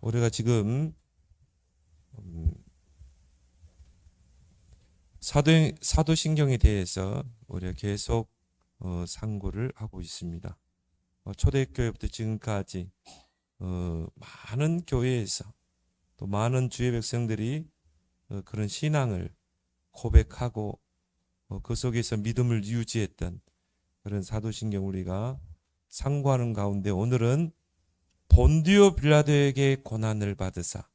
우리가 지금 사도신경에 대해서 우리가 계속 상고를 하고 있습니다. 초대교회부터 지금까지 많은 교회에서 또 많은 주의 백성들이 그런 신앙을 고백하고 그 속에서 믿음을 유지했던 그런 사도신경 우리가 상고하는 가운데 오늘은 본디오 빌라도에게 고난을 받으사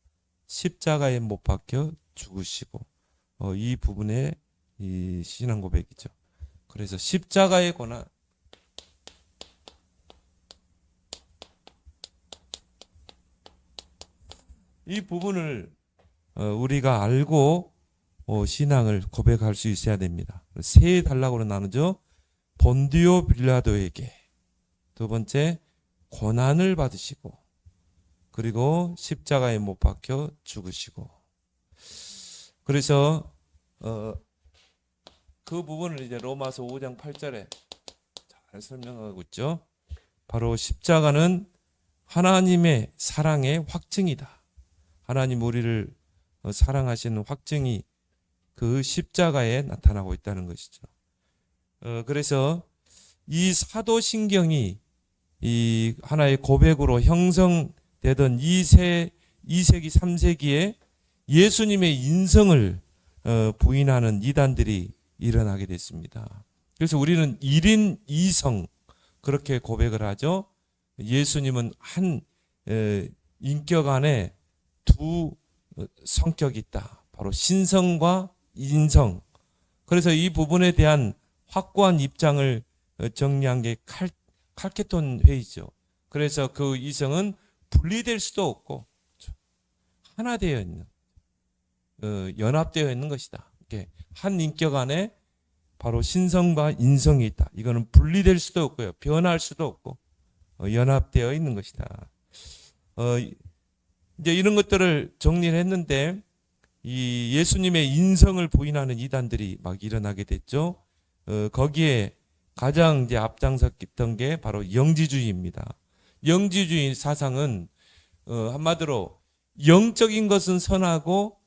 십자가에 못 박혀 죽으시고 이 부분에 이 신앙 고백이죠. 그래서 십자가의 고난, 이 부분을 우리가 알고 신앙을 고백할 수 있어야 됩니다. 세 단락으로 나누죠. 본디오 빌라도에게, 두 번째 고난을 받으시고, 그리고 십자가에 못 박혀 죽으시고. 그래서 그 부분을 이제 로마서 5장 8절에 잘 설명하고 있죠. 바로 십자가는 하나님의 사랑의 확증이다. 하나님 우리를 사랑하시는 확증이 그 십자가에 나타나고 있다는 것이죠. 그래서 이 사도신경이 이 하나의 고백으로 형성되던 2세기, 3세기에 예수님의 인성을 부인하는 이단들이 일어나게 됐습니다. 그래서 우리는 1인 2성 그렇게 고백을 하죠. 예수님은 한 인격 안에 두 성격이 있다. 바로 신성과 인성. 그래서 이 부분에 대한 확고한 입장을 정리한 게 칼케톤 회의죠. 그래서 그 이성은 분리될 수도 없고 하나 되어 있는, 연합되어 있는 것이다. 이렇게 한 인격 안에 바로 신성과 인성이 있다. 이거는 분리될 수도 없고요. 변할 수도 없고 연합되어 있는 것이다. 이제 이런 것들을 정리를 했는데 이 예수님의 인성을 부인하는 이단들이 막 일어나게 됐죠. 거기에 가장 이제 앞장섰던 게 바로 영지주의입니다. 영지주의 사상은 한마디로 영적인 것은 선하고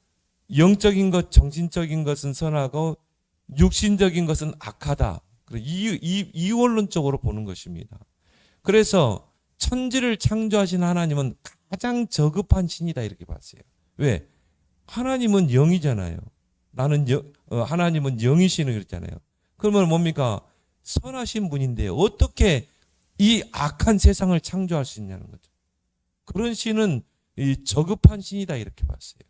영적인 것, 정신적인 것은 선하고 육신적인 것은 악하다. 이원론적으로 보는 것입니다. 그래서 천지를 창조하신 하나님은 가장 저급한 신이다 이렇게 봤어요. 왜? 하나님은 영이잖아요. 하나님은 영이시는 그랬잖아요. 그러면 뭡니까? 선하신 분인데 어떻게 이 악한 세상을 창조할 수 있냐는 거죠. 그런 신은 이 저급한 신이다 이렇게 봤어요.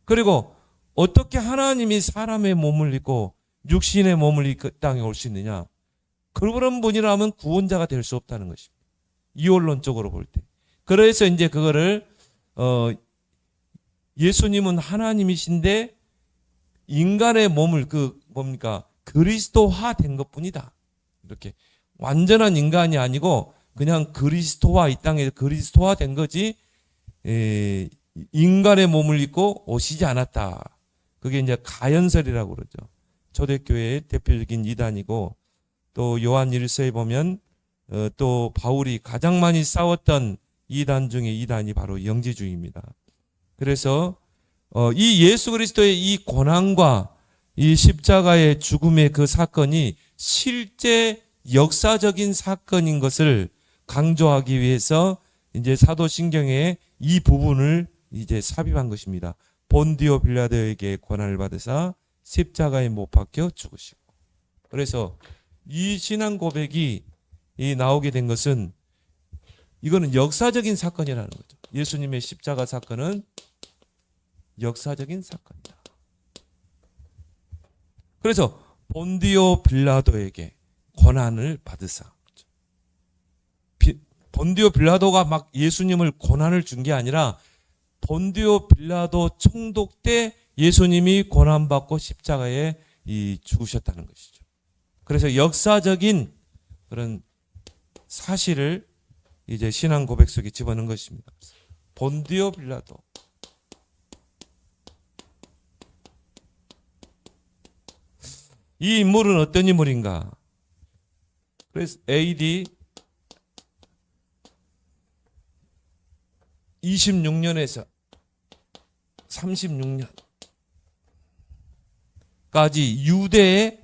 그리고 어떻게 하나님이 사람의 몸을 입고 육신의 몸을 입고 땅에 올 수 있느냐? 그런 분이라면 구원자가 될 수 없다는 것입니다. 이원론적으로 볼 때. 그래서 이제 그거를 예수님은 하나님이신데 인간의 몸을 그리스도화 된 것뿐이다. 이렇게 완전한 인간이 아니고 그냥 그리스도화, 이 땅에 그리스도화 된 거지 인간의 몸을 입고 오시지 않았다. 그게 이제 가연설이라고 그러죠. 초대교회의 대표적인 이단이고 또 요한 1서에 보면 또 바울이 가장 많이 싸웠던 이단 중에 이단이 바로 영지주의입니다. 그래서 이 예수 그리스도의 이 고난과 이 십자가의 죽음의 그 사건이 실제 역사적인 사건인 것을 강조하기 위해서 이제 사도신경의 이 부분을 이제 삽입한 것입니다. 본디오 빌라도에게 고난을 받으사 십자가에 못 박혀 죽으시고. 그래서 이 신앙 고백이 나오게 된 것은 이거는 역사적인 사건이라는 거죠. 예수님의 십자가 사건은 역사적인 사건이다. 그래서 본디오 빌라도에게 고난을 받으사. 본디오 빌라도가 막 예수님을 고난을 준 게 아니라 본디오 빌라도 총독 때 예수님이 고난받고 십자가에 죽으셨다는 것이죠. 그래서 역사적인 그런 사실을 이제 신앙 고백 속에 집어넣은 것입니다. 본디오 빌라도. 이 인물은 어떤 인물인가? 그래서 AD 26년에서 36년까지 유대의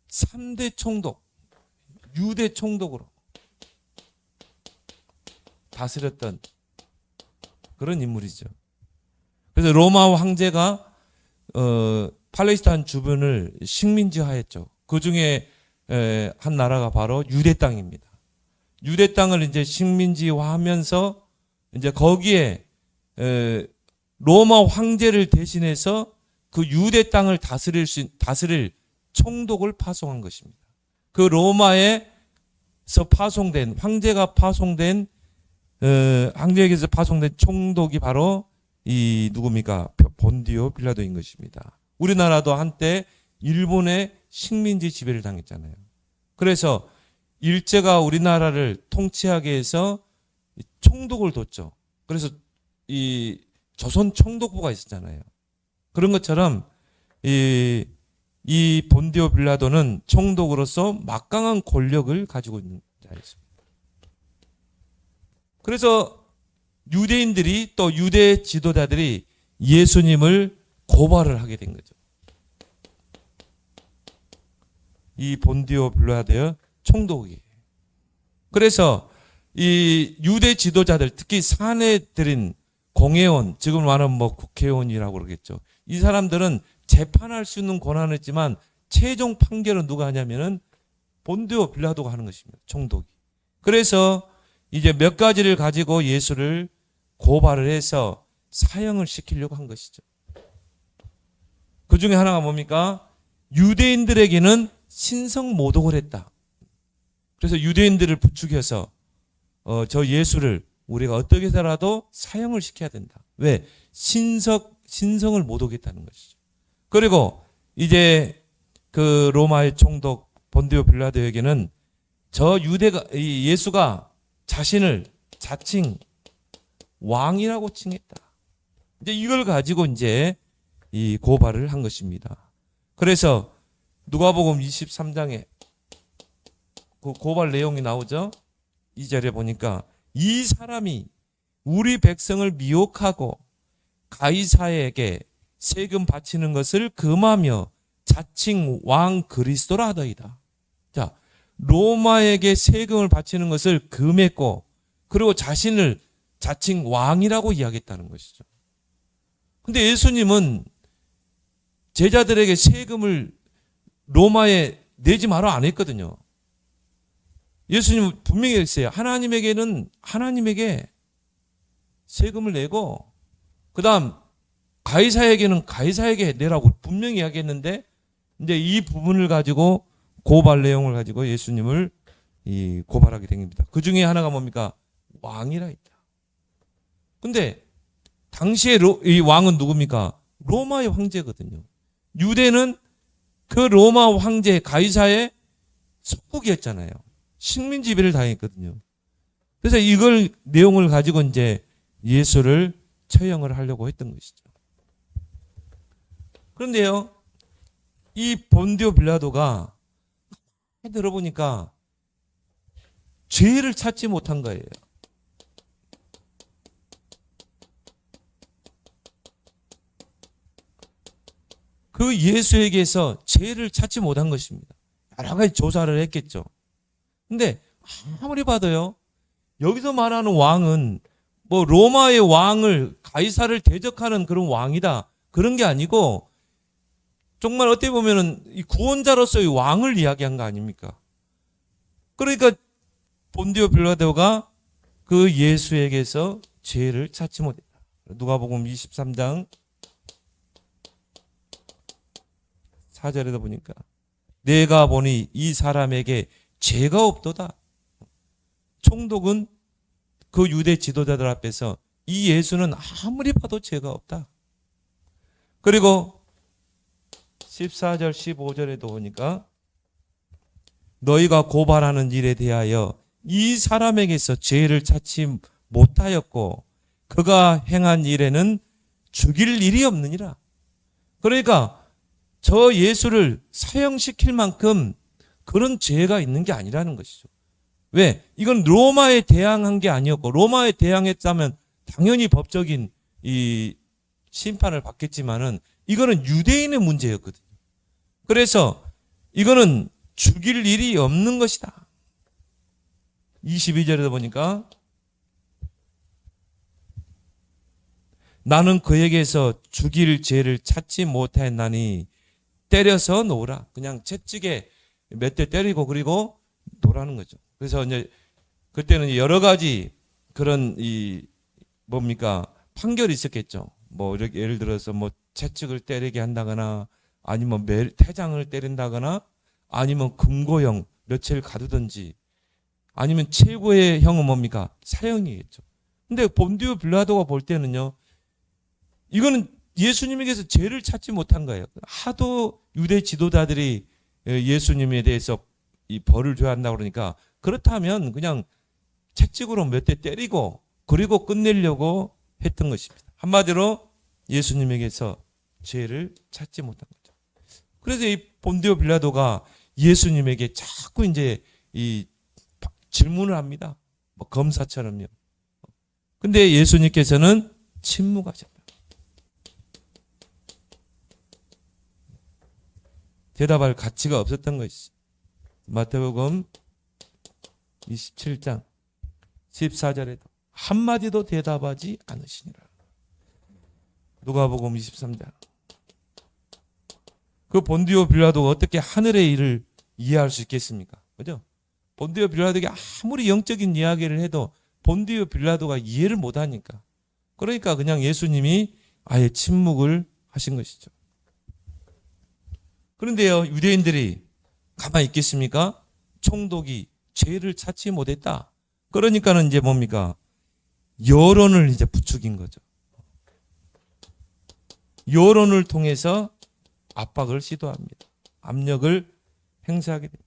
3대 총독, 유대 총독으로 다스렸던 그런 인물이죠. 그래서 로마 황제가 팔레스타인 주변을 식민지화했죠. 그 중에 한 나라가 바로 유대 땅입니다. 유대 땅을 이제 식민지화하면서 이제 거기에 로마 황제를 대신해서 그 유대 땅을 다스릴 총독을 파송한 것입니다. 그 로마에서 파송된 황제가 파송된 황제에게서 파송된 총독이 바로 이 누굽니까? 본디오 빌라도인 것입니다. 우리나라도 한때 일본의 식민지 지배를 당했잖아요. 그래서 일제가 우리나라를 통치하게 해서 총독을 뒀죠. 그래서 이 조선 총독부가 있었잖아요. 그런 것처럼 이 본디오 빌라도는 총독으로서 막강한 권력을 가지고 있는 자였습니다. 그래서 유대인들이 또 유대 지도자들이 예수님을 고발을 하게 된 거죠. 이 본디오 빌라도의 총독이. 그래서 이 유대 지도자들, 특히 사내들인 공회원, 지금 말하면 뭐 국회의원이라고 그러겠죠. 이 사람들은 재판할 수 있는 권한을 했지만 최종 판결은 누가 하냐면은 본디오 빌라도가 하는 것입니다. 총독이. 그래서 이제 몇 가지를 가지고 예수를 고발을 해서 사형을 시키려고 한 것이죠. 그 중에 하나가 뭡니까? 유대인들에게는 신성 모독을 했다. 그래서 유대인들을 부추겨서 저 예수를 우리가 어떻게 해서라도 사형을 시켜야 된다. 왜? 신성을 모독했다는 것이죠. 그리고 이제 그 로마의 총독 본디오 빌라도에게는 저 예수가 자신을 자칭 왕이라고 칭했다. 이제 이걸 가지고 이제 이 고발을 한 것입니다. 그래서 누가복음 23장에 그 고발 내용이 나오죠. 이 절에 보니까 이 사람이 우리 백성을 미혹하고 가이사에게 세금 바치는 것을 금하며 자칭 왕 그리스도라 하더이다. 자, 로마에게 세금을 바치는 것을 금했고 그리고 자신을 자칭 왕이라고 이야기했다는 것이죠. 근데 예수님은 제자들에게 세금을 로마에 내지 마라 안 했거든요. 예수님은 분명히 했어요. 하나님에게 세금을 내고 그다음 가이사에게는 가이사에게 내라고 분명히 이야기했는데 이제 이 부분을 가지고 고발 내용을 가지고 예수님을 고발하게 된 겁니다. 그 중에 하나가 뭡니까? 왕이라 했다. 근데 당시에 이 왕은 누굽니까? 로마의 황제거든요. 유대는 그 로마 황제 가이사의 속국이었잖아요. 식민 지배를 당했거든요. 그래서 이걸 내용을 가지고 이제 예수를 처형을 하려고 했던 것이죠. 그런데요, 이 본디오 빌라도가 들어보니까 죄를 찾지 못한 거예요. 그 예수에게서 죄를 찾지 못한 것입니다. 여러 가지 조사를 했겠죠. 근데 아무리 봐도요, 여기서 말하는 왕은 뭐 로마의 왕을 가이사를 대적하는 그런 왕이다. 그런 게 아니고 정말 어떻게 보면은 이 구원자로서의 왕을 이야기한 거 아닙니까? 그러니까 본디오 빌라도가 그 예수에게서 죄를 찾지 못했다. 누가복음 23장 4절에도 보니까 내가 보니 이 사람에게 죄가 없도다. 총독은 그 유대 지도자들 앞에서 이 예수는 아무리 봐도 죄가 없다. 그리고 14절 15절에도 보니까 너희가 고발하는 일에 대하여 이 사람에게서 죄를 찾지 못하였고 그가 행한 일에는 죽일 일이 없느니라. 그러니까 저 예수를 사형시킬 만큼 그런 죄가 있는 게 아니라는 것이죠. 왜? 이건 로마에 대항한 게 아니었고, 로마에 대항했다면 당연히 법적인 이 심판을 받겠지만은 이거는 유대인의 문제였거든요. 그래서 이거는 죽일 일이 없는 것이다. 22절에도 보니까 나는 그에게서 죽일 죄를 찾지 못하였나니 때려서 놓으라. 그냥 채찍에 몇 대 때리고 그리고 놓으라는 거죠. 그래서 이제 그때는 여러 가지 그런 판결이 있었겠죠. 뭐 이렇게 예를 들어서 뭐 채찍을 때리게 한다거나 아니면 태장을 때린다거나 아니면 금고형 며칠 가두든지 아니면 최고의 형은 사형이겠죠. 근데 본디오 빌라도가 볼 때는요, 이거는 예수님에게서 죄를 찾지 못한 거예요. 하도 유대 지도자들이 예수님에 대해서 이 벌을 줘야 한다고 그러니까 그렇다면 그냥 채찍으로 몇 대 때리고 그리고 끝내려고 했던 것입니다. 한마디로 예수님에게서 죄를 찾지 못한 거죠. 그래서 이 본디오 빌라도가 예수님에게 자꾸 이제 이 질문을 합니다. 뭐 검사처럼요. 근데 예수님께서는 침묵하셨다. 대답할 가치가 없었던 것이죠. 마태복음 27장 14절에도 한마디도 대답하지 않으시니라. 누가복음 23장. 그 본디오 빌라도가 어떻게 하늘의 일을 이해할 수 있겠습니까? 그죠? 본디오 빌라도에게 아무리 영적인 이야기를 해도 본디오 빌라도가 이해를 못하니까. 그러니까 그냥 예수님이 아예 침묵을 하신 것이죠. 그런데요, 유대인들이 가만히 있겠습니까? 총독이 죄를 찾지 못했다. 그러니까는 이제 여론을 이제 부추긴 거죠. 여론을 통해서 압박을 시도합니다. 압력을 행사하게 됩니다.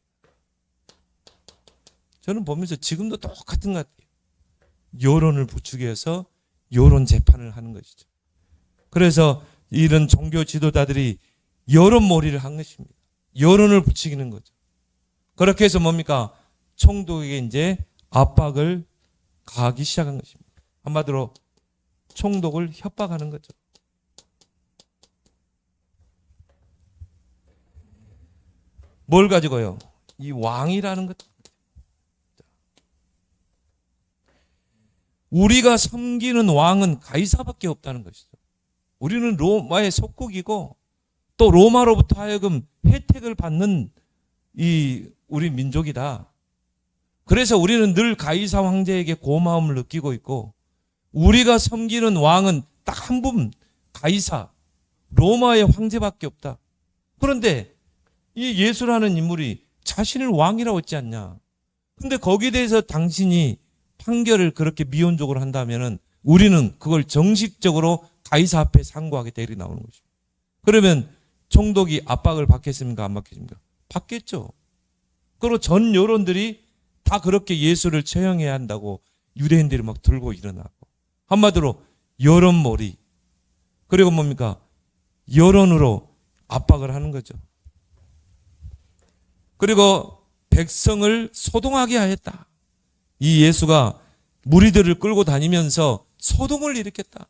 저는 보면서 지금도 똑같은 것 같아요. 여론을 부추겨서 여론 재판을 하는 것이죠. 그래서 이런 종교 지도자들이 여론몰이를 한 것입니다. 여론을 부추기는 거죠. 그렇게 해서 총독에게 이제 압박을 가하기 시작한 것입니다. 한마디로 총독을 협박하는 거죠. 뭘 가지고요? 이 왕이라는 것. 우리가 섬기는 왕은 가이사밖에 없다는 것이죠. 우리는 로마의 속국이고 또 로마로부터 하여금 혜택을 받는 우리 민족이다. 그래서 우리는 늘 가이사 황제에게 고마움을 느끼고 있고 우리가 섬기는 왕은 딱 한 분, 가이사, 로마의 황제밖에 없다. 그런데 이 예수라는 인물이 자신을 왕이라고 했지 않냐. 근데 거기에 대해서 당신이 판결을 그렇게 미온적으로 한다면은 우리는 그걸 정식적으로 가이사 앞에 상고하게 대리 나오는 것입니다. 그러면 총독이 압박을 받겠습니까? 안 받겠습니까? 받겠죠. 그리고 전 여론들이 다 그렇게 예수를 처형해야 한다고 유대인들이 막 들고 일어나고 한마디로 여론몰이 그리고 여론으로 압박을 하는 거죠. 그리고 백성을 소동하게 하였다. 이 예수가 무리들을 끌고 다니면서 소동을 일으켰다.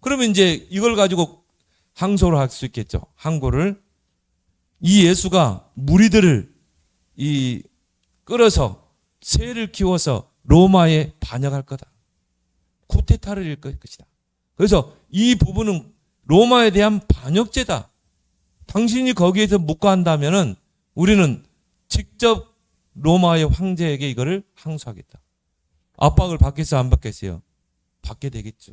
그러면 이제 이걸 가지고 항소를 할 수 있겠죠. 항고를. 이 예수가 무리들을 끌어서 새를 키워서 로마에 반역할 거다. 쿠데타를 일으킬 것이다. 그래서 이 부분은 로마에 대한 반역죄다. 당신이 거기에서 묵과한다면은 우리는 직접 로마의 황제에게 이거를 항소하겠다. 압박을 받겠어요? 안 받겠어요? 받게 되겠죠.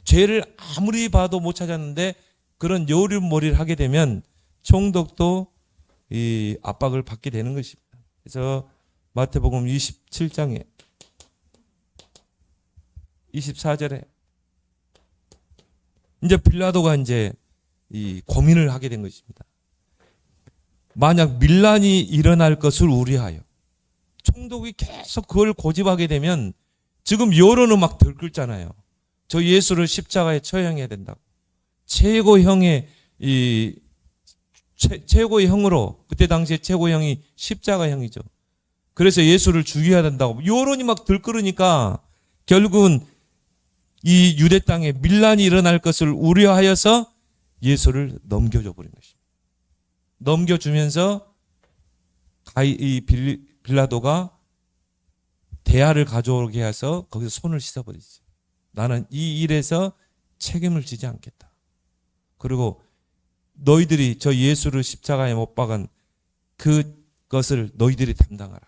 죄를 아무리 봐도 못 찾았는데 그런 여론몰이를 하게 되면 총독도 이 압박을 받게 되는 것입니다. 그래서 마태복음 27장에 24절에 이제 빌라도가 이제 이 고민을 하게 된 것입니다. 만약 밀란이 일어날 것을 우려하여 총독이 계속 그걸 고집하게 되면 지금 여론은 막 들끓잖아요. 저 예수를 십자가에 처형해야 된다고. 최고형의 최고의 형으로 그때 당시에 최고형이 십자가형이죠. 그래서 예수를 죽여야 된다고 여론이 막 들끓으니까 결국은 이 유대 땅에 밀란이 일어날 것을 우려하여서 예수를 넘겨줘 버린 것입니다. 넘겨주면서 이 빌라도가 대야를 가져오게 해서 거기서 손을 씻어버리지. 나는 이 일에서 책임을 지지 않겠다. 그리고 너희들이 저 예수를 십자가에 못 박은 그것을 너희들이 담당하라.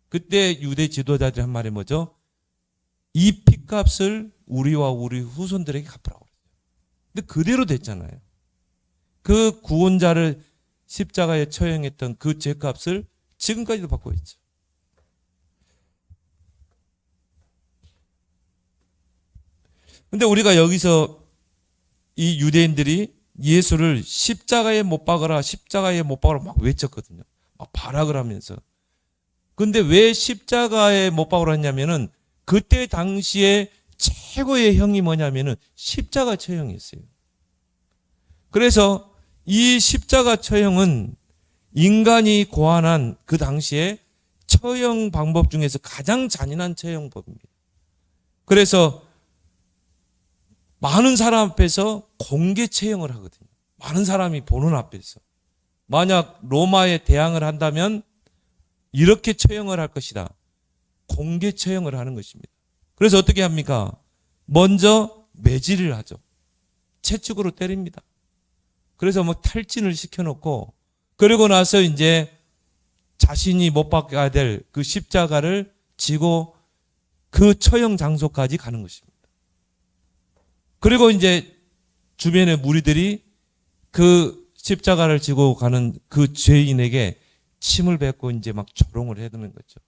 그때 유대 지도자들이 한 말이 뭐죠? 이 핏값을 우리와 우리 후손들에게 갚으라고. 근데 그대로 됐잖아요. 그 구원자를 십자가에 처형했던 그 죄값을 지금까지도 받고 있죠. 근데 우리가 여기서 이 유대인들이 예수를 십자가에 못 박아라, 십자가에 못 박아라 막 외쳤거든요. 막 발악을 하면서. 근데 왜 십자가에 못 박으라 했냐면은 그때 당시에 최고의 형이 뭐냐면은 십자가 처형이었어요. 그래서 이 십자가 처형은 인간이 고안한 그 당시에 처형 방법 중에서 가장 잔인한 처형법입니다. 그래서 많은 사람 앞에서 공개 처형을 하거든요. 많은 사람이 보는 앞에서. 만약 로마에 대항을 한다면 이렇게 처형을 할 것이다. 공개 처형을 하는 것입니다. 그래서 어떻게 합니까? 먼저 매질을 하죠. 채찍으로 때립니다. 그래서 뭐 탈진을 시켜놓고 그러고 나서 이제 자신이 못 박아야 될 그 십자가를 지고 그 처형 장소까지 가는 것입니다. 그리고 이제 주변의 무리들이 그 십자가를 지고 가는 그 죄인에게 침을 뱉고 이제 막 조롱을 해드는 거죠.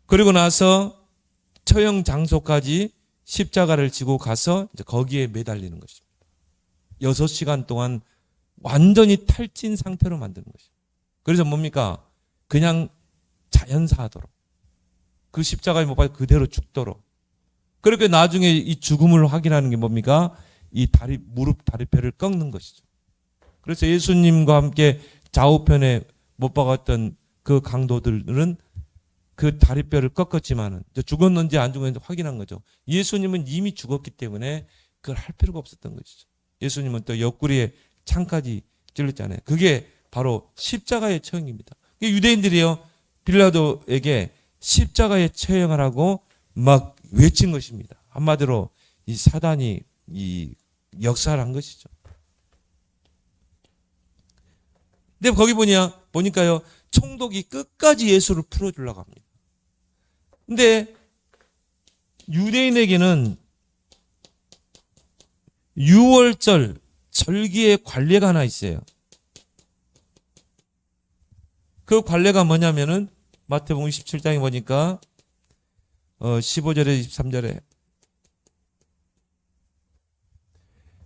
그리고 나서 처형 장소까지 십자가를 지고 가서 이제 거기에 매달리는 것입니다. 6시간 동안 완전히 탈진 상태로 만드는 것입니다. 그래서 뭡니까? 그냥 자연사하도록. 그 십자가에 못 박혀 그대로 죽도록. 그렇게 나중에 이 죽음을 확인하는 게 뭡니까? 이 무릎 다리뼈를 꺾는 것이죠. 그래서 예수님과 함께 좌우편에 못 박았던 그 강도들은 그 다리뼈를 꺾었지만은 죽었는지 안 죽었는지 확인한 거죠. 예수님은 이미 죽었기 때문에 그걸 할 필요가 없었던 것이죠. 예수님은 또 옆구리에 창까지 찔렀잖아요. 그게 바로 십자가의 처형입니다. 유대인들이요, 빌라도에게 십자가의 처형하라고 막 외친 것입니다. 한마디로 이 사단이 이 역사를 한 것이죠. 근데 거기 보니까요, 총독이 끝까지 예수를 풀어주려고 합니다. 근데 유대인에게는 유월절 절기의 관례가 하나 있어요. 그 관례가 뭐냐면은 마태복음 17장에 보니까 15절에 23절에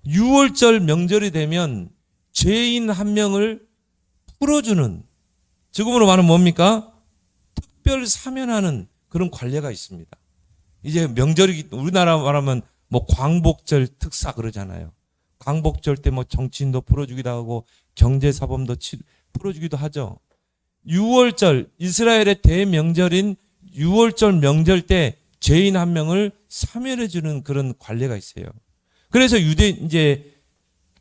유월절 명절이 되면 죄인 한 명을 풀어주는, 지금으로 말하면 뭡니까? 특별 사면하는 그런 관례가 있습니다. 이제 명절이 우리나라 말하면 뭐 광복절 특사 그러잖아요. 광복절 때 뭐 정치인도 풀어주기도 하고 경제사범도 풀어주기도 하죠. 6월절 이스라엘의 대명절인 6월절 명절 때 죄인 한 명을 사면해 주는 그런 관례가 있어요. 그래서 이제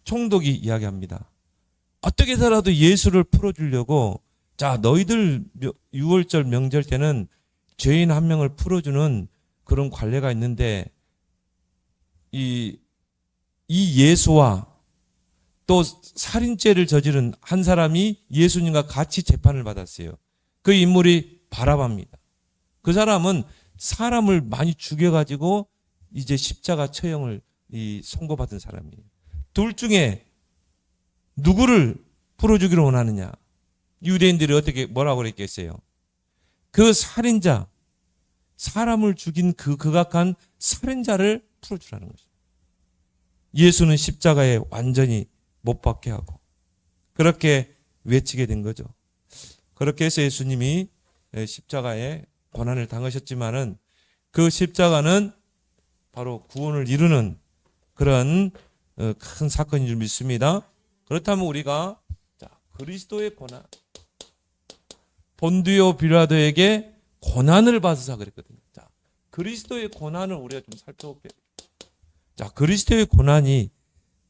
총독이 이야기합니다. 어떻게 해서라도 예수를 풀어주려고, 자, 너희들 6월절 명절 때는 죄인 한 명을 풀어주는 그런 관례가 있는데 이 예수와 또 살인죄를 저지른 한 사람이 예수님과 같이 재판을 받았어요. 그 인물이 바라바입니다. 그 사람은 사람을 많이 죽여가지고 이제 십자가 처형을 선고받은 사람이에요. 둘 중에 누구를 풀어주기를 원하느냐? 유대인들이 어떻게 뭐라고 그랬겠어요? 그 살인자, 사람을 죽인 그 극악한 살인자를 풀어주라는 거죠. 예수는 십자가에 완전히 못 박게 하고 그렇게 외치게 된 거죠. 그렇게 해서 예수님이 십자가에 고난을 당하셨지만은 그 십자가는 바로 구원을 이루는 그런 큰 사건인 줄 믿습니다. 그렇다면 우리가 그리스도의 고난, 본디오 빌라도에게 고난을 받으사 그랬거든요. 자, 그리스도의 고난을 우리가 좀 살펴볼게요. 자, 그리스도의 고난이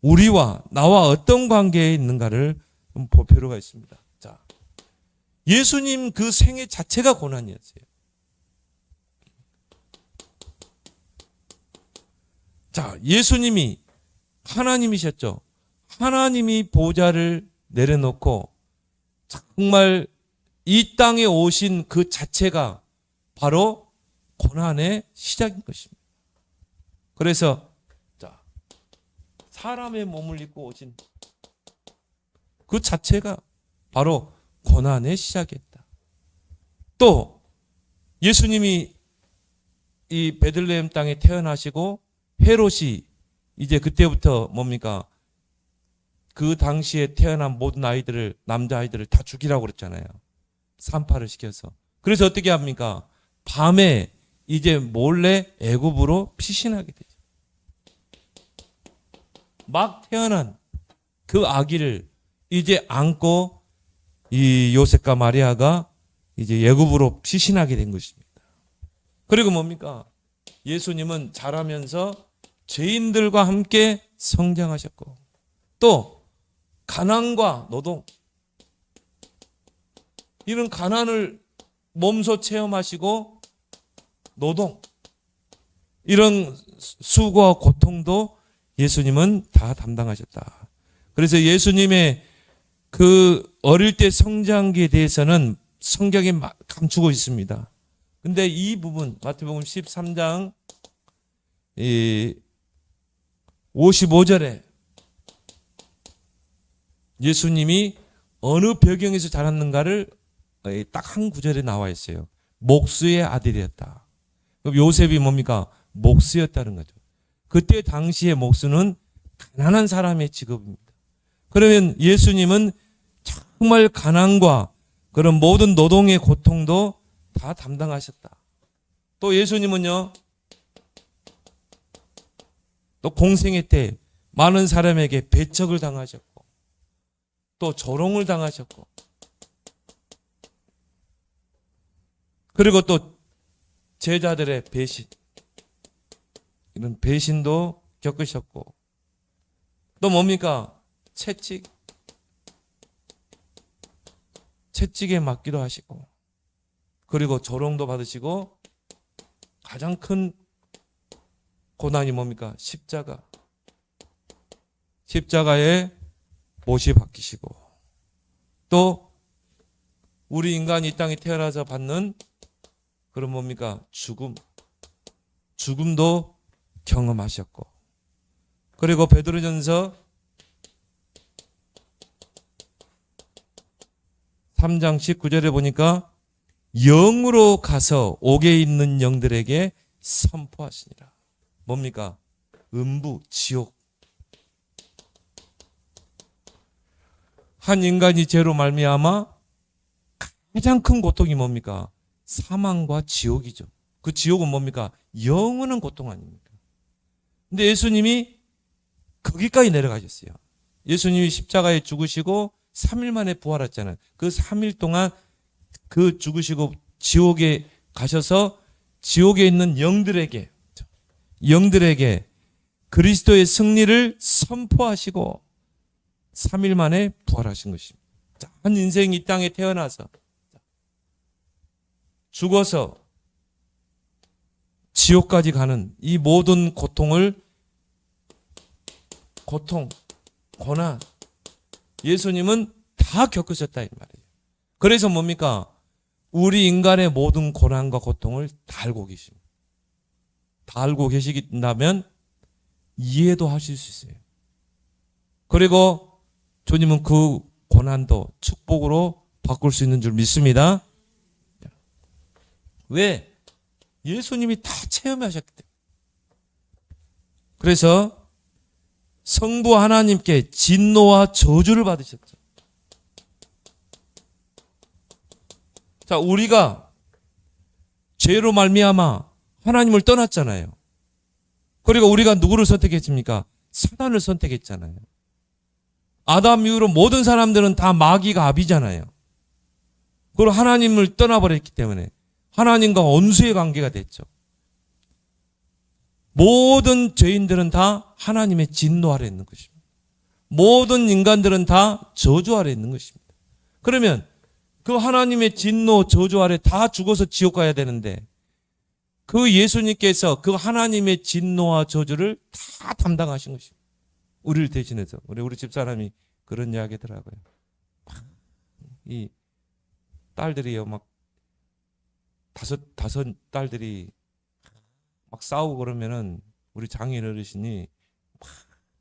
우리와 나와 어떤 관계에 있는가를 좀 볼 필요가 있습니다. 자, 예수님 그 생애 자체가 고난이었어요. 자, 예수님이 하나님이셨죠. 하나님이 보좌를 내려놓고 정말 이 땅에 오신 그 자체가 바로 고난의 시작인 것입니다. 그래서 자, 사람의 몸을 입고 오신 그 자체가 바로 고난의 시작이었다. 또 예수님이 이 베들레헴 땅에 태어나시고 헤롯이 이제 그때부터 뭡니까? 그 당시에 태어난 모든 아이들을, 남자아이들을 다 죽이라고 그랬잖아요. 산파를 시켜서. 그래서 어떻게 합니까? 밤에 이제 몰래 애굽으로 피신하게 되죠. 막 태어난 그 아기를 이제 안고 이 요셉과 마리아가 이제 애굽으로 피신하게 된 것입니다. 그리고 뭡니까? 예수님은 자라면서 죄인들과 함께 성장하셨고 또 가난과 노동, 이런 가난을 몸소 체험하시고 노동, 이런 수고와 고통도 예수님은 다 담당하셨다. 그래서 예수님의 그 어릴 때 성장기에 대해서는 성경에 감추고 있습니다. 근데 이 부분 마태복음 13장 55절에 예수님이 어느 배경에서 자랐는가를 딱 한 구절에 나와 있어요. 목수의 아들이었다. 그럼 요셉이 뭡니까? 목수였다는 거죠. 그때 당시의 목수는 가난한 사람의 직업입니다. 그러면 예수님은 정말 가난과 그런 모든 노동의 고통도 다 담당하셨다. 또 예수님은요, 또 공생애 때 많은 사람에게 배척을 당하셨고 또 조롱을 당하셨고 그리고 또 제자들의 배신, 이런 배신도 겪으셨고 또 뭡니까? 채찍에 맞기도 하시고 그리고 조롱도 받으시고 가장 큰 고난이 뭡니까? 십자가에 못이 박히시고 또 우리 인간이 이 땅에 태어나서 받는 그런 뭡니까? 죽음도 경험하셨고 그리고 베드로전서 3장 19절에 보니까 영으로 가서 옥에 있는 영들에게 선포하시니라. 뭡니까? 음부, 지옥. 한 인간이 죄로 말미암아 가장 큰 고통이 뭡니까? 사망과 지옥이죠. 그 지옥은 뭡니까? 영원한 고통 아닙니까? 근데 예수님이 거기까지 내려가셨어요. 예수님이 십자가에 죽으시고 3일 만에 부활했잖아요. 그 3일 동안 그 죽으시고 지옥에 가셔서 지옥에 있는 영들에게 그리스도의 승리를 선포하시고 3일 만에 부활하신 것입니다. 한 인생이 이 땅에 태어나서 죽어서 지옥까지 가는 이 모든 고난, 예수님은 다 겪으셨다 이 말이에요. 그래서 뭡니까? 우리 인간의 모든 고난과 고통을 다 알고 계십니다. 다 알고 계시긴다면 이해도 하실 수 있어요. 그리고 주님은 그 고난도 축복으로 바꿀 수 있는 줄 믿습니다. 왜? 예수님이 다 체험하셨기 때문에. 그래서 성부 하나님께 진노와 저주를 받으셨죠. 자, 우리가 죄로 말미암아 하나님을 떠났잖아요. 그리고 우리가 누구를 선택했습니까? 사단을 선택했잖아요. 아담 이후로 모든 사람들은 다 마귀가 압이잖아요. 그리고 하나님을 떠나버렸기 때문에 하나님과 원수의 관계가 됐죠. 모든 죄인들은 다 하나님의 진노 아래 있는 것입니다. 모든 인간들은 다 저주 아래 있는 것입니다. 그러면 그 하나님의 진노, 저주 아래 다 죽어서 지옥 가야 되는데 그 예수님께서 그 하나님의 진노와 저주를 다 담당하신 것입니다. 우리를 대신해서. 우리 집사람이 그런 이야기 하더라고요. 이 딸들이요, 막 다섯 딸들이 막 싸우고 그러면은 우리 장인 어르신이 막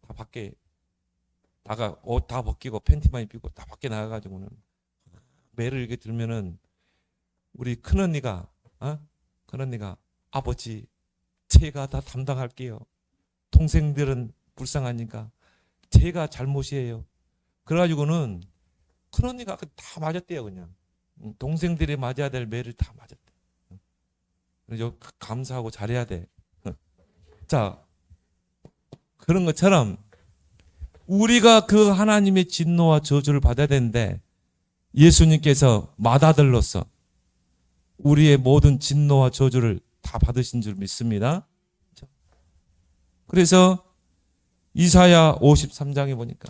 다 밖에 나가 옷 다 벗기고 팬티만 입히고 다 밖에 나가가지고는 매를 이렇게 들면은 우리 큰언니가 아버지 제가 다 담당할게요. 동생들은 불쌍하니까 제가 잘못이에요. 그래가지고는 큰언니가 다 맞았대요. 그냥 동생들이 맞아야 될 매를 다 맞았대. 그래서 감사하고 잘해야 돼. 자, 그런 것처럼 우리가 그 하나님의 진노와 저주를 받아야 되는데 예수님께서 맏아들로서 우리의 모든 진노와 저주를 다 받으신 줄 믿습니다. 그래서 이사야 53장에 보니까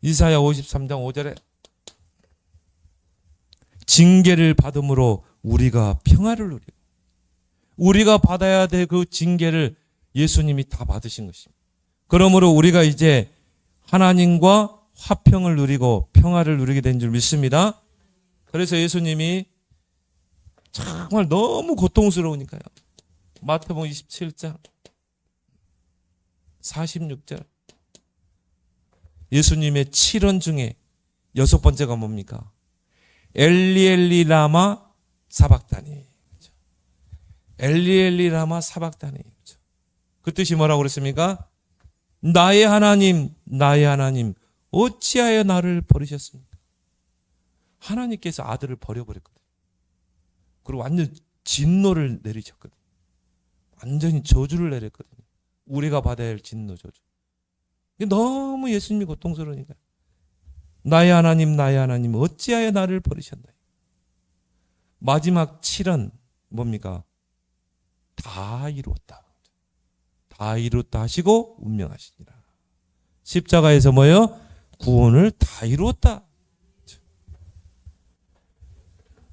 이사야 53장 5절에 징계를 받음으로 우리가 평화를 누리고 우리가 받아야 될 그 징계를 예수님이 다 받으신 것입니다. 그러므로 우리가 이제 하나님과 화평을 누리고 평화를 누리게 된 줄 믿습니다. 그래서 예수님이 정말 너무 고통스러우니까요. 마태복음 27장 46절 예수님의 7원 중에 6번째가 뭡니까? 엘리 라마 사박다니. 엘리 라마 사박다니. 그 뜻이 뭐라고 그랬습니까? 나의 하나님 어찌하여 나를 버리셨습니까? 하나님께서 아들을 버려버렸거든요. 그리고 완전 진노를 내리셨거든요. 완전히 저주를 내렸거든요. 우리가 받아야 할 진노 저주. 너무 예수님이 고통스러우니까 나의 하나님 어찌하여 나를 버리셨나요? 마지막 7은 뭡니까? 다 이루었다. 다 이루었다 하시고 운명하시니라. 십자가에서 뭐예요? 구원을 다 이루었다.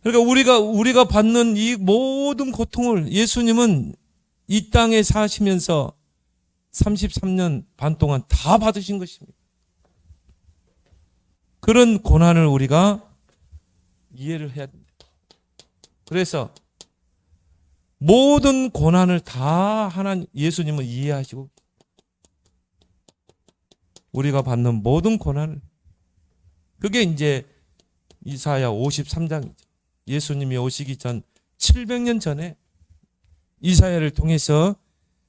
그러니까 우리가 받는 이 모든 고통을 예수님은 이 땅에 사시면서 33년 반 동안 다 받으신 것입니다. 그런 고난을 우리가 이해를 해야 됩니다. 그래서 모든 고난을 다 예수님은 이해하시고 우리가 받는 모든 고난을 그게 이제 이사야 53장이죠. 예수님이 오시기 전 700년 전에 이사야를 통해서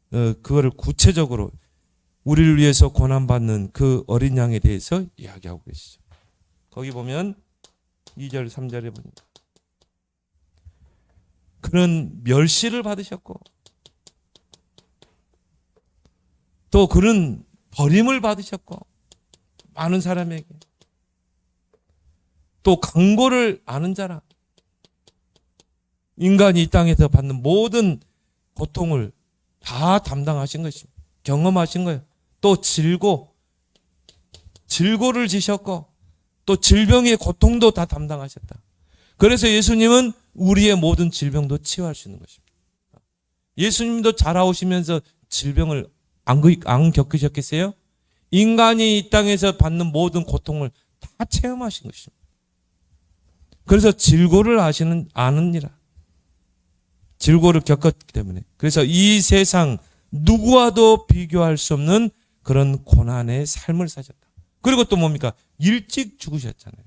그거를 구체적으로 우리를 위해서 고난받는 그 어린 양에 대해서 이야기하고 계시죠. 거기 보면 2절 3절에 보니까 그는 멸시를 받으셨고 또 그는 버림을 받으셨고 많은 사람에게 또 강고를 아는 자라 인간이 이 땅에서 받는 모든 고통을 다 담당하신 것입니다. 경험하신 거예요. 또 질고를 지셨고 또 질병의 고통도 다 담당하셨다. 그래서 예수님은 우리의 모든 질병도 치유할 수 있는 것입니다. 예수님도 자라오시면서 질병을 안 겪으셨겠어요? 인간이 이 땅에서 받는 모든 고통을 다 체험하신 것입니다. 그래서 질고를 아느니라. 질고를 겪었기 때문에. 그래서 이 세상 누구와도 비교할 수 없는 그런 고난의 삶을 사셨다. 그리고 또 뭡니까? 일찍 죽으셨잖아요.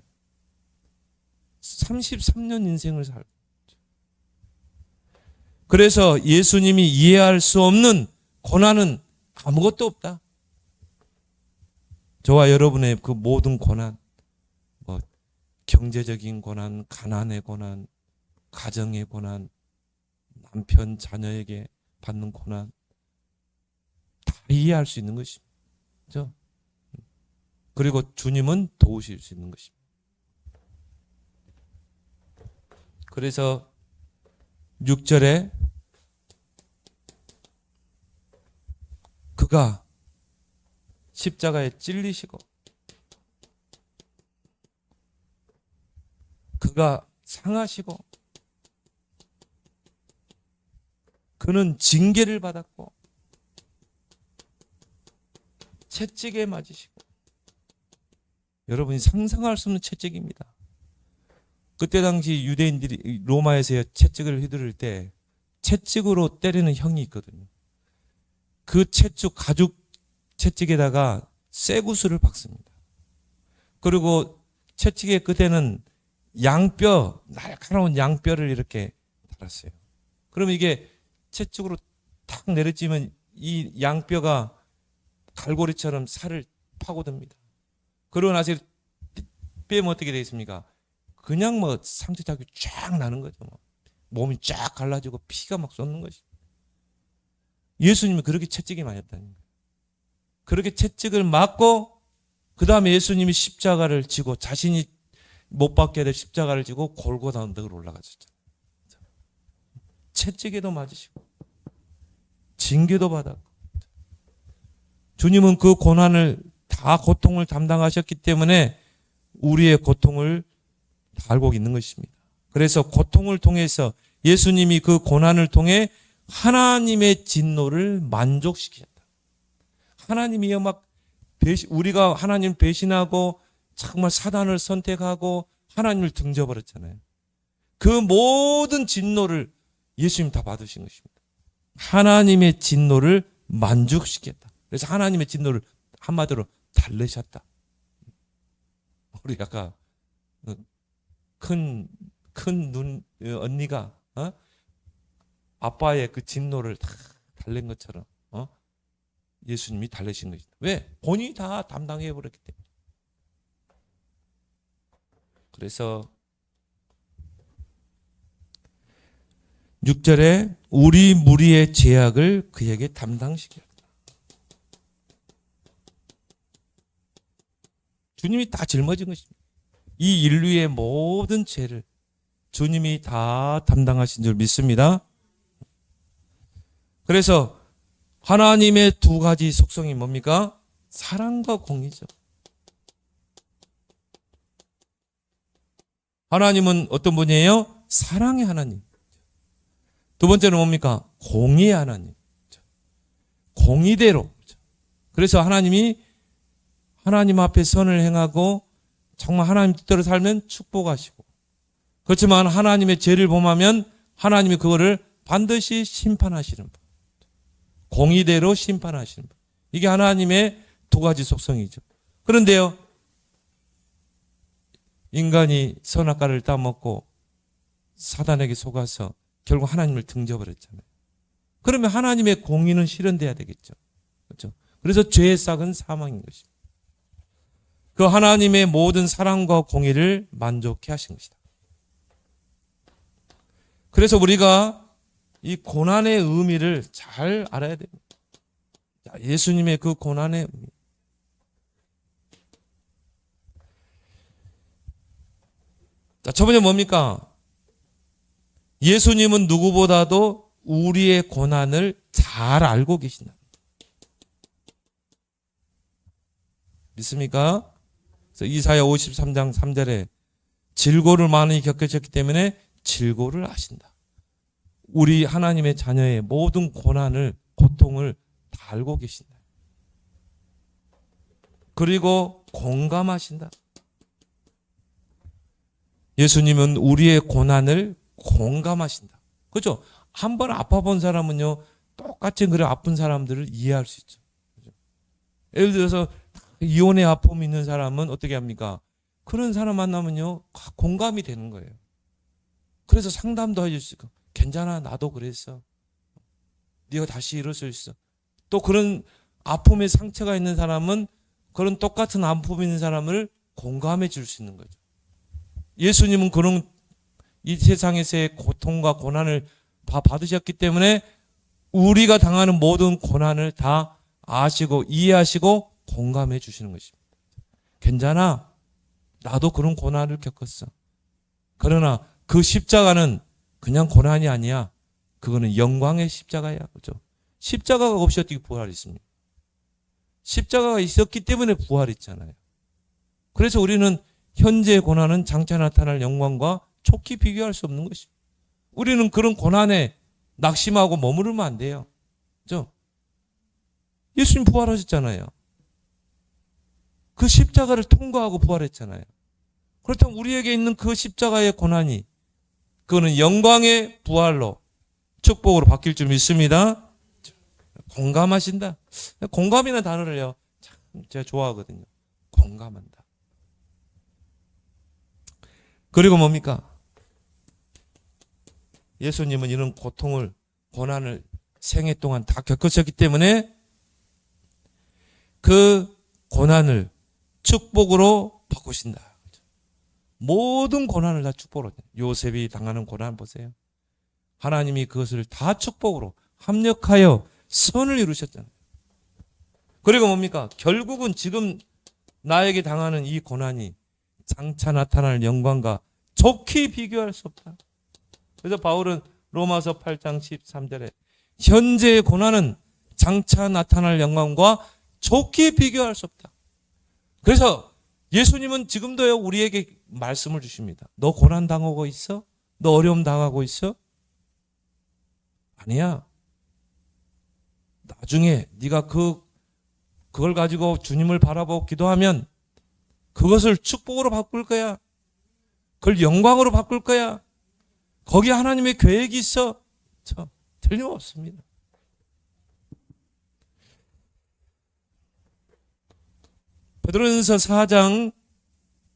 33년 인생을 살고. 그래서 예수님이 이해할 수 없는 고난은 아무것도 없다. 저와 여러분의 그 모든 고난, 경제적인 고난, 가난의 고난, 가정의 고난, 남편, 자녀에게 받는 고난 다 이해할 수 있는 것입니다. 그렇죠? 그리고 주님은 도우실 수 있는 것입니다. 그래서 6절에 그가 십자가에 찔리시고 그가 상하시고 그는 징계를 받았고 채찍에 맞으시고, 여러분이 상상할 수 없는 채찍입니다. 그때 당시 유대인들이 로마에서 채찍을 휘두를 때 채찍으로 때리는 형이 있거든요. 그 채찍, 가죽 채찍에다가 쇠구슬을 박습니다. 그리고 채찍의 끝에는 양뼈, 날카로운 양뼈를 이렇게 달았어요. 그러면 이게 채찍으로 탁 내려치면 이 양뼈가 갈고리처럼 살을 파고듭니다. 그러고 나서 빼면 어떻게 되어 있습니까? 그냥 뭐 상처 자국이 쫙 나는 거죠. 몸이 쫙 갈라지고 피가 막 쏟는 것이. 예수님이 그렇게 채찍이 맞았다는 거예요. 그렇게 채찍을 맞고 그 다음에 예수님이 십자가를 지고 자신이 못 박게 될 십자가를 지고 골고다 언덕을 올라가셨잖아요. 채찍에도 맞으시고 징계도 받았고, 주님은 그 고난을 다 고통을 담당하셨기 때문에 우리의 고통을 다 알고 있는 것입니다. 그래서 고통을 통해서 예수님이 그 고난을 통해 하나님의 진노를 만족시키셨다. 하나님이요 막 우리가 하나님 배신하고 정말 사단을 선택하고 하나님을 등져버렸잖아요. 그 모든 진노를 예수님 다 받으신 것입니다. 하나님의 진노를 만족시켰다. 그래서 하나님의 진노를 한마디로 달래셨다. 우리 아까 큰 언니가 아빠의 그 진노를 다 달랜 것처럼 예수님이 달래신 것이다. 왜? 본인이 다 담당해 버렸기 때문에. 그래서 6절에 우리 무리의 죄악을 그에게 담당시켰다. 주님이 다 짊어진 것입니다. 이 인류의 모든 죄를 주님이 다 담당하신 줄 믿습니다. 그래서 하나님의 두 가지 속성이 뭡니까? 사랑과 공의죠. 하나님은 어떤 분이에요? 사랑의 하나님. 두 번째는 뭡니까? 공의의 하나님. 공의대로. 그래서 하나님이 하나님 앞에 선을 행하고 정말 하나님 뜻대로 살면 축복하시고, 그렇지만 하나님의 죄를 범하면 하나님이 그거를 반드시 심판하시는 분. 공의대로 심판하시는 분. 이게 하나님의 두 가지 속성이죠. 그런데요, 인간이 선악과를 따먹고 사단에게 속아서 결국 하나님을 등져버렸잖아요. 그러면 하나님의 공의는 실현돼야 되겠죠. 그렇죠? 그래서 죄의 싹은 사망인 것입니다. 그 하나님의 모든 사랑과 공의를 만족해 하신 것이다. 그래서 우리가 이 고난의 의미를 잘 알아야 됩니다. 예수님의 그 고난의 의미. 자, 첫 번째 뭡니까? 예수님은 누구보다도 우리의 고난을 잘 알고 계신다. 믿습니까? 그래서 이사야 53장 3절에 질고를 많이 겪으셨기 때문에 질고를 아신다. 우리 하나님의 자녀의 모든 고난을, 고통을 다 알고 계신다. 그리고 공감하신다. 예수님은 우리의 고난을 공감하신다. 그렇죠? 한 번 아파본 사람은요, 똑같이 그래 아픈 사람들을 이해할 수 있죠. 그렇죠? 예를 들어서 이혼의 아픔이 있는 사람은 어떻게 합니까? 그런 사람 만나면요, 공감이 되는 거예요. 그래서 상담도 해줄 수 있고, 괜찮아, 나도 그랬어. 네가 다시 일어설 수 있어. 또 그런 아픔에 상처가 있는 사람은 그런 똑같은 아픔이 있는 사람을 공감해 줄 수 있는 거죠. 예수님은 그런 이 세상에서의 고통과 고난을 다 받으셨기 때문에 우리가 당하는 모든 고난을 다 아시고 이해하시고 공감해 주시는 것입니다. 괜찮아. 나도 그런 고난을 겪었어. 그러나 그 십자가는 그냥 고난이 아니야. 그거는 영광의 십자가야. 그죠? 십자가가 없이 어떻게 부활이 있습니까? 십자가가 있었기 때문에 부활이 있잖아요. 그래서 우리는 현재의 고난은 장차 나타날 영광과 촉히 비교할 수 없는 것입니다. 우리는 그런 고난에 낙심하고 머무르면 안 돼요. 그죠? 예수님 부활하셨잖아요. 그 십자가를 통과하고 부활했잖아요. 그렇다면 우리에게 있는 그 십자가의 고난이 그거는 영광의 부활로 축복으로 바뀔 줄 믿습니다. 공감하신다. 공감이라는 단어를요, 참 제가 좋아하거든요. 공감한다. 그리고 뭡니까? 예수님은 이런 고통을, 고난을 생애 동안 다 겪으셨기 때문에 그 고난을 축복으로 바꾸신다. 모든 고난을 다 축복으로. 요셉이 당하는 고난 보세요. 하나님이 그것을 다 축복으로 합력하여 선을 이루셨잖아요. 그리고 뭡니까? 결국은 지금 나에게 당하는 이 고난이 장차 나타날 영광과 좋게 비교할 수 없다. 그래서 바울은 로마서 8장 13절에 현재의 고난은 장차 나타날 영광과 좋게 비교할 수 없다. 그래서 예수님은 지금도요 우리에게 말씀을 주십니다. 너 고난 당하고 있어? 너 어려움 당하고 있어? 아니야. 나중에 네가 그걸 가지고 주님을 바라보고 기도하면 그것을 축복으로 바꿀 거야. 그걸 영광으로 바꿀 거야. 거기에 하나님의 계획이 있어. 틀림없습니다. 베드로전서 4장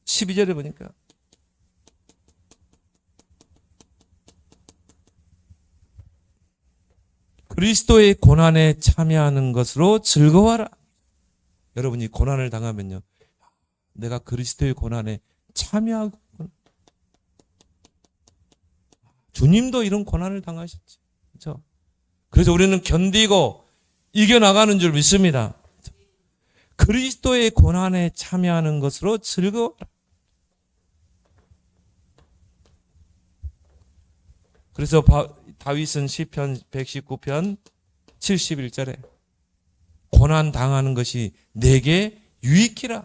12절에 보니까 그리스도의 고난에 참여하는 것으로 즐거워하라. 여러분이 고난을 당하면요, 내가 그리스도의 고난에 참여하고, 주님도 이런 고난을 당하셨지. 그렇죠? 그래서 우리는 견디고 이겨나가는 줄 믿습니다. 그리스도의 고난에 참여하는 것으로 즐거워라. 그래서 다윗은 시편 119편 71절에 고난 당하는 것이 내게 유익이라.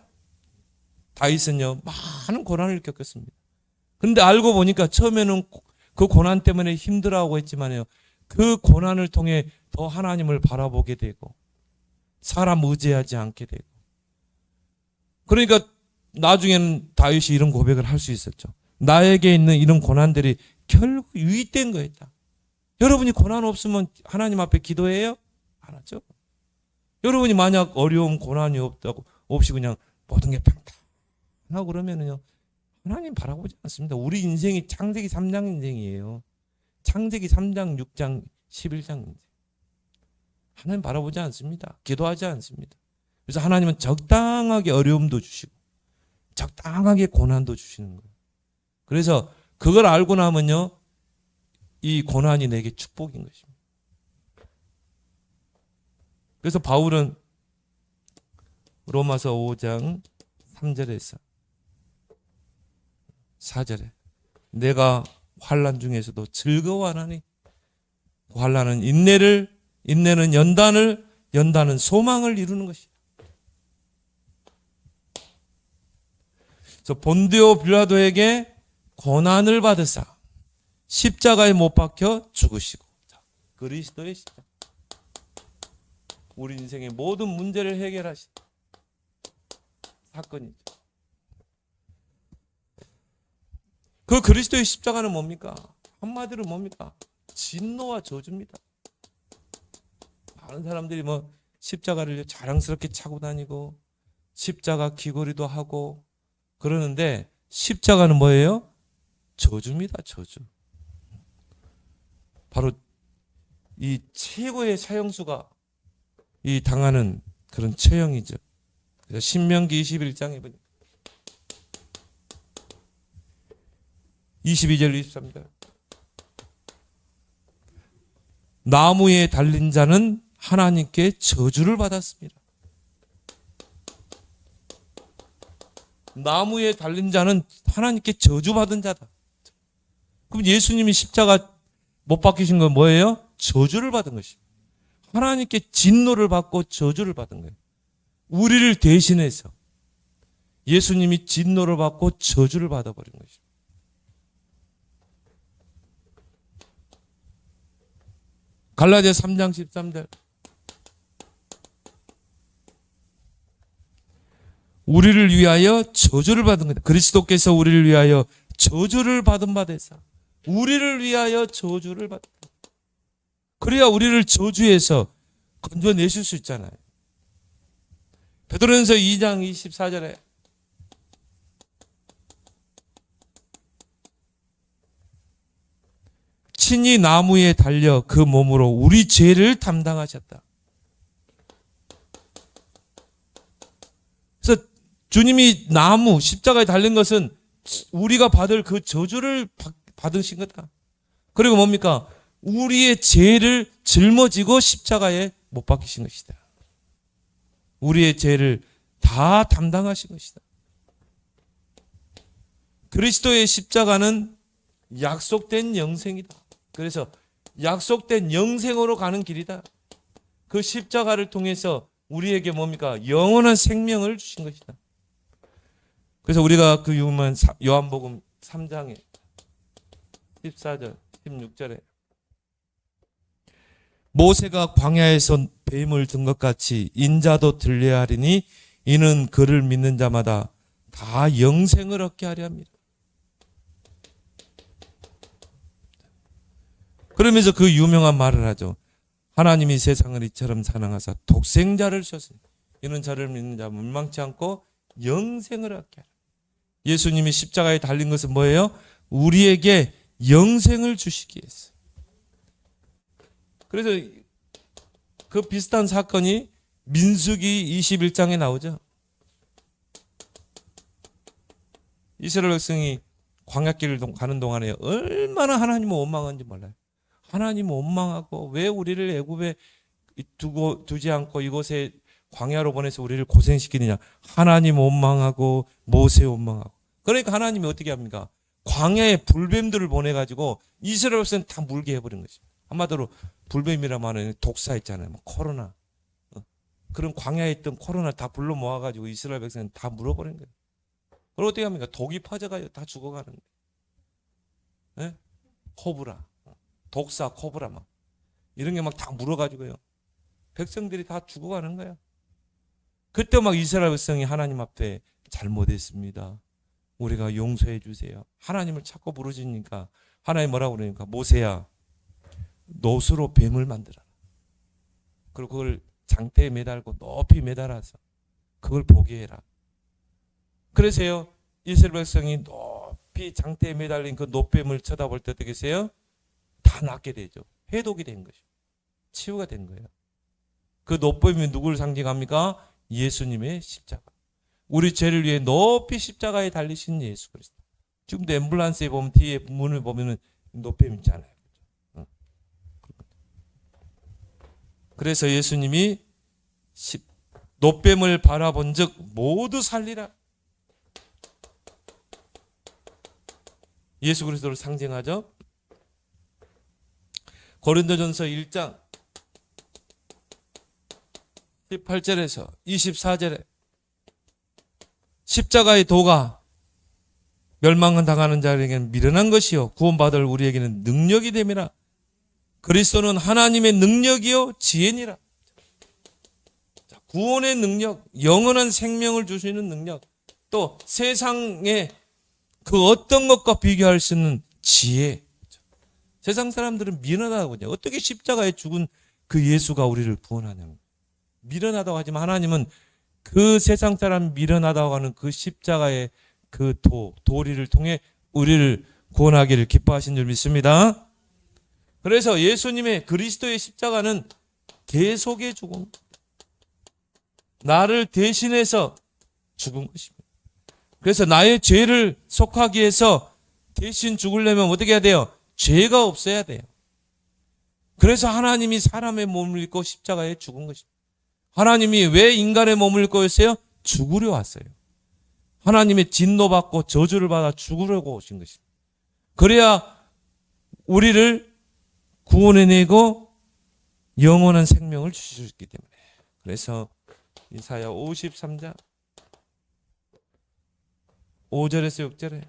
다윗은요 많은 고난을 겪었습니다. 그런데 알고 보니까 처음에는 그 고난 때문에 힘들어하고 했지만요, 그 고난을 통해 더 하나님을 바라보게 되고 사람 의지하지 않게 되고, 그러니까 나중에는 다윗이 이런 고백을 할 수 있었죠. 나에게 있는 이런 고난들이 결국 유익된 거였다. 여러분이 고난 없으면 하나님 앞에 기도해요? 안 하죠. 여러분이 만약 어려움, 고난이 없이 그냥 모든 게 평탄하고 그러면은요, 하나님 바라보지 않습니다. 우리 인생이 창세기 3장 인생이에요. 창세기 3장, 6장, 11장 인생. 하나님 바라보지 않습니다. 기도하지 않습니다. 그래서 하나님은 적당하게 어려움도 주시고 적당하게 고난도 주시는 거예요. 그래서 그걸 알고 나면요, 이 고난이 내게 축복인 것입니다. 그래서 바울은 로마서 5장 3절에서 4절에 내가 환난 중에서도 즐거워하나니 환난은 인내를, 인내는 연단을, 연단은 소망을 이루는 것이다. 그래서 본디오 빌라도에게 고난을 받으사 십자가에 못 박혀 죽으시고, 그리스도의 십자가, 우리 인생의 모든 문제를 해결하신 사건이죠. 그 그리스도의 십자가는 뭡니까? 한마디로 뭡니까? 진노와 저주입니다. 많은 사람들이 뭐 십자가를 자랑스럽게 차고 다니고 십자가 귀걸이도 하고 그러는데, 십자가는 뭐예요? 저주입니다. 저주. 바로 이 최고의 사형수가 이 당하는 그런 처형이죠. 그래서 신명기 21장에 보니까 22절 23절 나무에 달린 자는 하나님께 저주를 받았습니다. 나무에 달린 자는 하나님께 저주받은 자다. 그럼 예수님이 십자가 못 박히신 건 뭐예요? 저주를 받은 것입니다. 하나님께 진노를 받고 저주를 받은 거예요. 우리를 대신해서 예수님이 진노를 받고 저주를 받아버린 것입니다. 갈라디아 3장 13절. 우리를 위하여 저주를 받은 거다. 그리스도께서 우리를 위하여 저주를 받은 바 되사. 우리를 위하여 저주를 받다. 그래야 우리를 저주에서 건져내실 수 있잖아요. 베드로전서 2장 24절에 친히 나무에 달려 그 몸으로 우리 죄를 담당하셨다. 그래서 주님이 나무 십자가에 달린 것은 우리가 받을 그 저주를 받으신 거다. 그리고 뭡니까? 우리의 죄를 짊어지고 십자가에 못 박히신 것이다. 우리의 죄를 다 담당하신 것이다. 그리스도의 십자가는 약속된 영생이다. 그래서 약속된 영생으로 가는 길이다. 그 십자가를 통해서 우리에게 뭡니까? 영원한 생명을 주신 것이다. 그래서 우리가 그 유명한 요한복음 3장에 14절, 16절에 모세가 광야에서 뱀을 든 것 같이 인자도 들려야 하리니 이는 그를 믿는 자마다 다 영생을 얻게 하려 합니다. 그러면서 그 유명한 말을 하죠. 하나님이 세상을 이처럼 사랑하사 독생자를 주셨으니 이는 저를 믿는 자 멸망치 않고 영생을 얻게 하라. 예수님이 십자가에 달린 것은 뭐예요? 우리에게 영생을 주시기 위해서. 그래서 그 비슷한 사건이 민수기 21장에 나오죠. 이스라엘 백성이 광야길을 가는 동안에 얼마나 하나님을 원망한지 몰라요. 하나님 원망하고 왜 우리를 애굽에 두지 않고 이곳에 광야로 보내서 우리를 고생시키느냐. 하나님 원망하고 모세 원망하고. 그러니까 하나님이 어떻게 합니까? 광야에 불뱀들을 보내가지고 이스라엘 백성은 다 물게 해버린 것입니다. 한마디로 불뱀이라고 하는 독사 있잖아요. 뭐 코로나. 그런 광야에 있던 코로나 다 불러 모아가지고 이스라엘 백성은 다 물어버린 거예요. 그럼 어떻게 합니까? 독이 퍼져가지고 다 죽어가는 거예요. 네? 코브라. 독사, 코브라 막. 이런 게 막 다 물어가지고요. 백성들이 다 죽어가는 거예요. 그때 막 이스라엘 백성이 하나님 앞에 잘못했습니다. 우리가 용서해 주세요. 하나님을 자꾸 부르시니까 하나님 뭐라고 그러니까 모세야 노수로 뱀을 만들어라. 그리고 그걸 장대에 매달고 높이 매달아서 그걸 보게 해라. 그래서요 이스라엘 백성이 높이 장대에 매달린 그 노뱀을 쳐다볼 때 어떻게 하세요? 다 낫게 되죠. 해독이 된 것이죠. 치유가 된 거예요. 그 노뱀이 누구를 상징합니까? 예수님의 십자가. 우리 죄를 위해 높이 십자가에 달리신 예수 그리스도. 지금도 앰뷸런스에 보면 뒤에 문을 보면은 노뱀 있잖아요. 그래서 예수님이 노뱀을 바라본 즉 모두 살리라. 예수 그리스도를 상징하죠. 고린도전서 1장 18절에서 24절에 십자가의 도가 멸망을 당하는 자에게는 미련한 것이요 구원받을 우리에게는 능력이 됨이라. 그리스도는 하나님의 능력이요 지혜니라. 구원의 능력, 영원한 생명을 주시는 능력, 또 세상의 그 어떤 것과 비교할 수 있는 지혜. 세상 사람들은 미련하거든요. 어떻게 십자가에 죽은 그 예수가 우리를 구원하냐고. 미련하다고 하지만 하나님은 그 세상 사람 미련하다고 하는 그 십자가의 그 도리를 통해 우리를 구원하기를 기뻐하신 줄 믿습니다. 그래서 예수님의 그리스도의 십자가는 대속의 죽음, 나를 대신해서 죽은 것입니다. 그래서 나의 죄를 속하기 위해서 대신 죽으려면 어떻게 해야 돼요? 죄가 없어야 돼요. 그래서 하나님이 사람의 몸을 입고 십자가에 죽은 것입니다. 하나님이 왜 인간의 몸을 입고 했어요? 죽으려 왔어요. 하나님의 진노받고 저주를 받아 죽으려고 오신 것입니다. 그래야 우리를 구원해내고 영원한 생명을 주실 수 있기 때문에. 그래서 이사야 53장 5절에서 6절에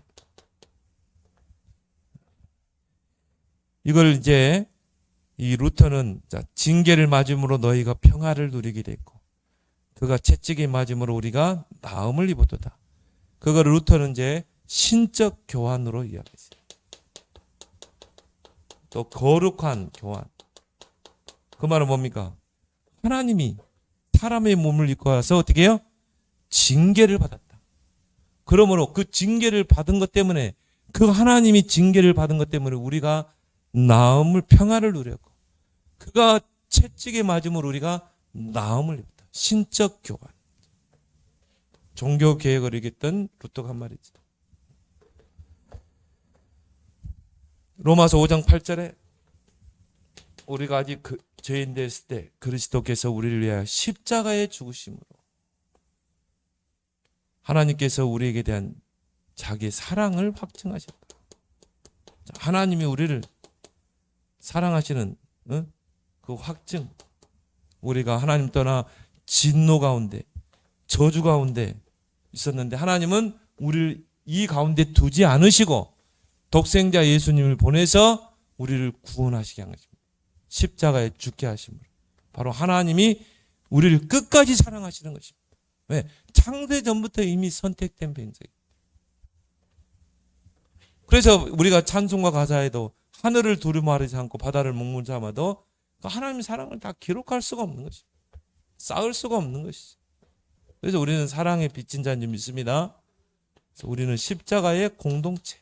이걸 이제 이 루터는 징계를 맞음으로 너희가 평화를 누리게 됐고 그가 채찍에 맞음으로 우리가 나음을 입었도다. 그걸 루터는 이제 신적 교환으로 이야기했어요. 또 거룩한 교환. 그 말은 뭡니까? 하나님이 사람의 몸을 입고 와서 어떻게 해요? 징계를 받았다. 그러므로 그 징계를 받은 것 때문에 그 하나님이 징계를 받은 것 때문에 우리가 나음을 평화를 누렸고 그가 채찍에 맞음으로 우리가 나음을 입었다. 신적 교환. 종교 개혁을 이겼던 루터가 한 말이죠. 로마서 5장 8절에 우리가 아직 죄인 됐을 때 그리스도께서 우리를 위하여 십자가에 죽으심으로 하나님께서 우리에게 대한 자기의 사랑을 확증하셨다. 하나님이 우리를 사랑하시는 그 확증. 우리가 하나님 떠나 진노 가운데 저주 가운데 있었는데 하나님은 우리를 이 가운데 두지 않으시고 독생자 예수님을 보내서 우리를 구원하시게 한 것입니다. 십자가에 죽게 하심으로. 바로 하나님이 우리를 끝까지 사랑하시는 것입니다. 왜? 창세 전부터 이미 선택된 백성이에요. 그래서 우리가 찬송과 가사에도 하늘을 두루마리지 않고 바다를 목물 삼아도 그 하나님의 사랑을 다 기록할 수가 없는 것입니다. 쌓을 수가 없는 것이죠. 그래서 우리는 사랑의 빚진 자인 줄 믿습니다. 그래서 우리는 십자가의 공동체.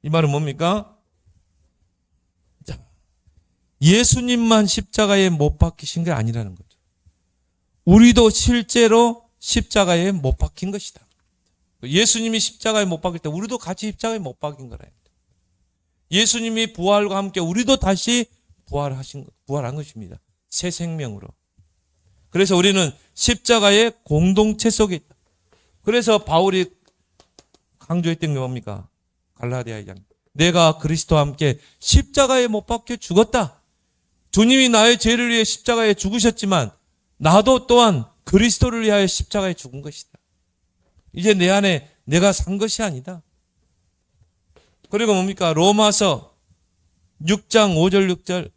이 말은 뭡니까? 자, 예수님만 십자가에 못 박히신 게 아니라는 거죠. 우리도 실제로 십자가에 못 박힌 것이다. 예수님이 십자가에 못 박힐 때 우리도 같이 십자가에 못 박힌 거라. 예수님이 부활과 함께 우리도 다시 부활한 것입니다. 새 생명으로. 그래서 우리는 십자가의 공동체 속에 있다. 그래서 바울이 강조했던 게 뭡니까? 갈라디아 2장. 내가 그리스도와 함께 십자가에 못 박혀 죽었다. 주님이 나의 죄를 위해 십자가에 죽으셨지만 나도 또한 그리스도를 위하여 십자가에 죽은 것이다. 이제 내 안에 내가 산 것이 아니다. 그리고 뭡니까? 로마서 6장 5절 6절.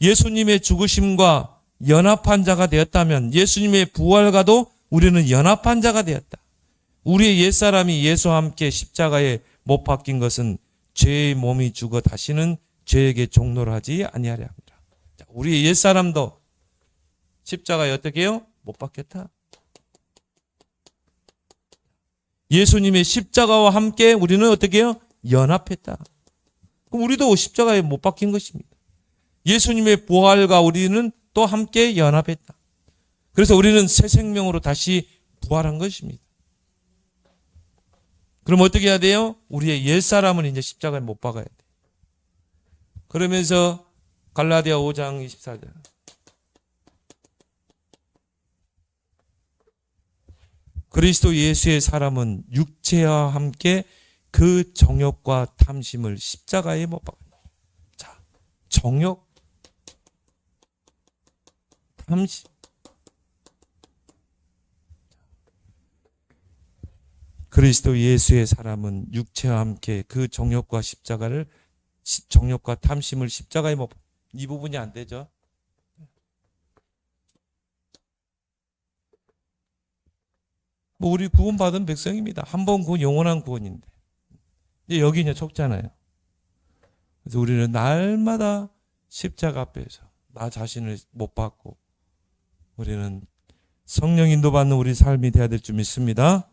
예수님의 죽으심과 연합한 자가 되었다면 예수님의 부활과도 우리는 연합한 자가 되었다. 우리의 옛사람이 예수와 함께 십자가에 못 박힌 것은 죄의 몸이 죽어 다시는 죄에게 종노를 하지 아니하려 합니다. 우리의 옛사람도 십자가에 어떻게 해요? 못 박혔다. 예수님의 십자가와 함께 우리는 어떻게 해요? 연합했다. 그럼 우리도 십자가에 못 박힌 것입니다. 예수님의 부활과 우리는 또 함께 연합했다. 그래서 우리는 새 생명으로 다시 부활한 것입니다. 그럼 어떻게 해야 돼요? 우리의 옛사람은 이제 십자가에 못 박아야 돼. 그러면서 갈라디아 5장 24절. 그리스도 예수의 사람은 육체와 함께 그 정욕과 탐심을 십자가에 못 박았다. 자, 정욕, 탐심. 그리스도 예수의 사람은 육체와 함께 그 정욕과 정욕과 탐심을 십자가에 못 박았다. 이 부분이 안 되죠. 우리 구원받은 백성입니다. 한 번 구원, 영원한 구원인데. 이제 여기 이제 좁잖아요. 그래서 우리는 날마다 십자가 앞에서 나 자신을 못 받고 우리는 성령 인도받는 우리 삶이 되어야 될 줄 믿습니다.